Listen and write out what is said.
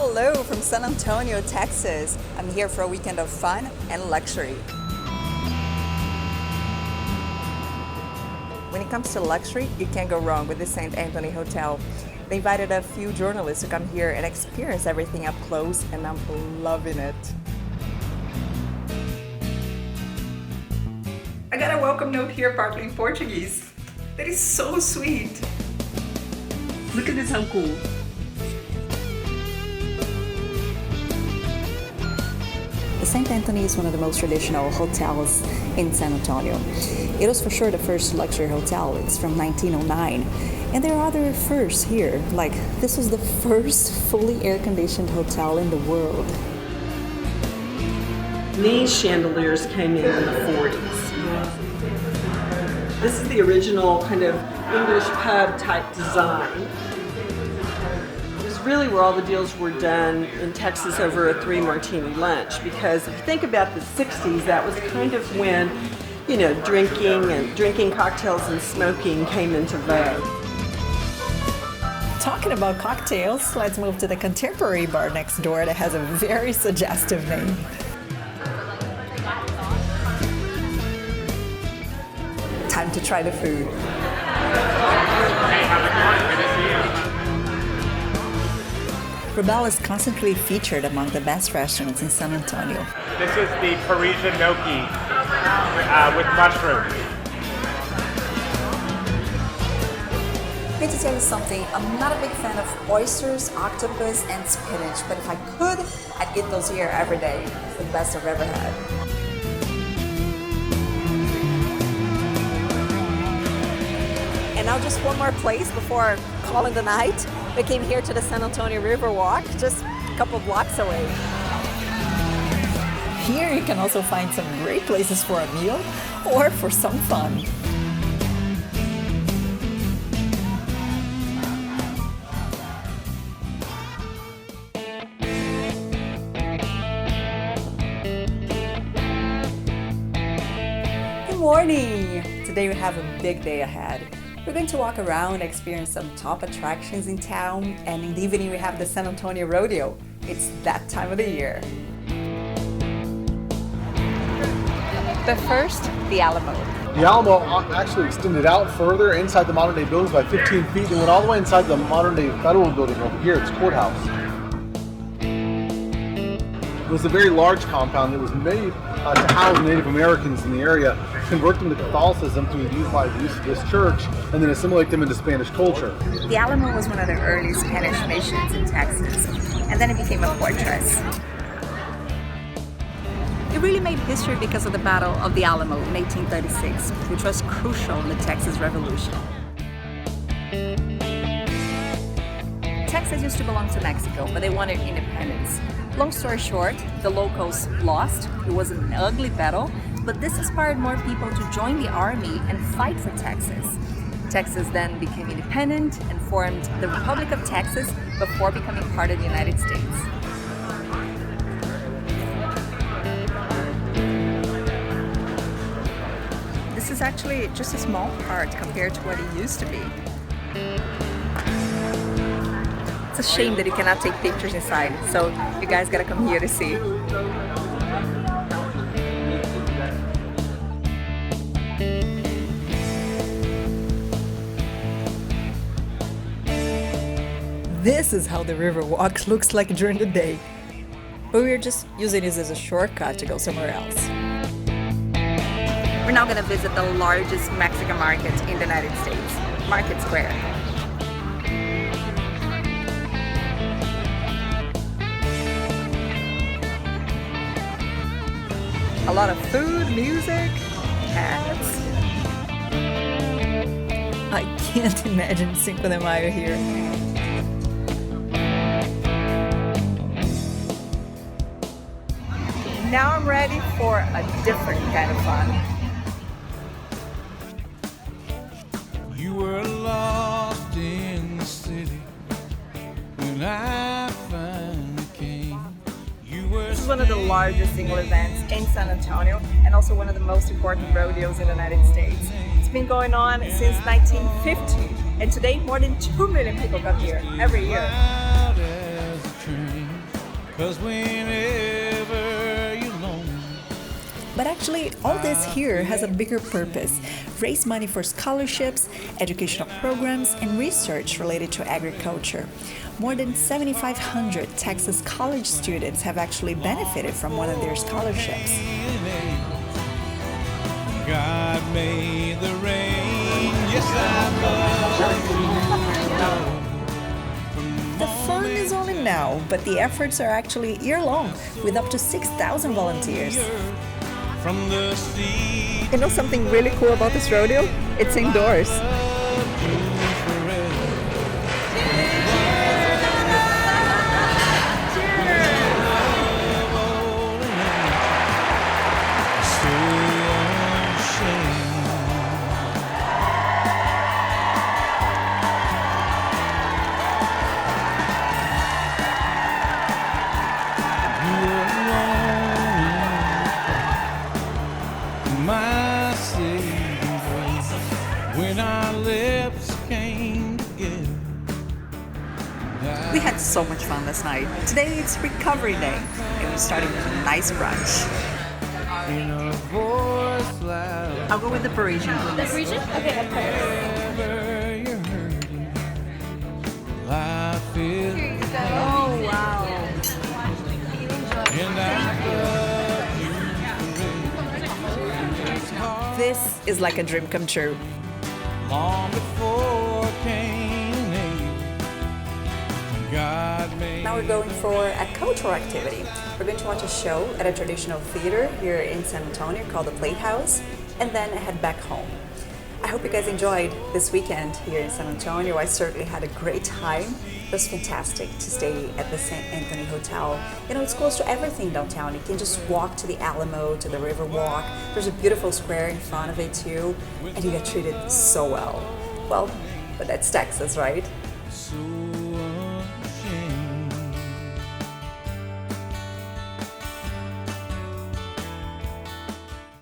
Hello from San Antonio, Texas. I'm here for a weekend of fun and luxury. When it comes to luxury, you can't go wrong with the St. Anthony Hotel. They invited a few journalists to come here and experience everything up close, and I'm loving it. I got a welcome note here, partly in Portuguese. That is so sweet. Look at this, how cool. The St. Anthony is one of the most traditional hotels in San Antonio. It was for sure the first luxury hotel. It's from 1909. And there are other firsts here, like this was the first fully air-conditioned hotel in the world. These chandeliers came in the 40s. This is the original kind of English pub type design. It was really where all the deals were done in Texas over a 3-martini lunch, because if you think about the 60s, that was kind of when, you know, drinking cocktails and smoking came into vogue. Talking about cocktails, let's move to the Contemporary bar next door that has a very suggestive name. Time to try the food. Rebelle is constantly featured among the best restaurants in San Antonio. This is the Parisian gnocchi with mushrooms. I need to tell you something, I'm not a big fan of oysters, octopus, and spinach, but if I could, I'd eat those here every day. It's the best I've ever had. And now just one more place before calling the night. We came here to the San Antonio River Walk, just a couple blocks away. Here you can also find some great places for a meal or for some fun. Good morning! Today we have a big day ahead. We're going to walk around, experience some top attractions in town, and in the evening we have the San Antonio Rodeo. It's that time of the year. But first, the Alamo. The Alamo actually extended out further inside the modern day buildings by 15 feet and went all the way inside the modern day federal building over here, it's courthouse. It was a very large compound that was made to house Native Americans in the area, convert them to Catholicism through the use of this church, and then assimilate them into Spanish culture. The Alamo was one of the early Spanish missions in Texas, and then it became a fortress. It really made history because of the Battle of the Alamo in 1836, which was crucial in the Texas Revolution. Texas used to belong to Mexico, but they wanted independence. Long story short, the locals lost. It was an ugly battle, but this inspired more people to join the army and fight for Texas. Texas then became independent and formed the Republic of Texas before becoming part of the United States. This is actually just a small part compared to what it used to be. It's a shame that you cannot take pictures inside, so you guys gotta come here to see. This is how the river walk looks like during the day. But we're just using this as a shortcut to go somewhere else. We're now gonna visit the largest Mexican market in the United States, Market Square. A lot of food, music, hats. I can't imagine Cinco de Mayo here. Now I'm ready for a different kind of fun. You were lost in the city when I finally came. This is one of the largest single events in San Antonio and also one of the most important rodeos in the United States. It's been going on since 1950 and today more than 2 million people come here every year. Loud as a train. 'cause whenever you're lonely, But actually, all this here has a bigger purpose. Raise money for scholarships, educational programs, and research related to agriculture. More than 7,500 Texas college students have actually benefited from one of their scholarships. God made the rain. Yes, I love The fun is only now, but the efforts are actually year-long, with up to 6,000 volunteers. from the sea. You know something really cool about this rodeo? It's indoors. My saving grace, when our lips came together. We had so much fun last night. Today it's recovery day, and we're starting with a nice brunch. In a voice loud, I'll go with the Parisian, please. wherever you're hurting, life is. Oh, wow. And I love you forever. This is like a dream come true. Long before Cain and Abel, God made. Now we're going for a cultural activity. We're going to watch a show at a traditional theater here in San Antonio called the Playhouse, and then head back home. I hope you guys enjoyed this weekend here in San Antonio. I certainly had a great time. It was fantastic to stay at the St. Anthony Hotel. You know, it's close to everything downtown. You can just walk to the Alamo, to the River Walk. There's a beautiful square in front of it too, and you get treated so well. Well, but that's Texas, right? So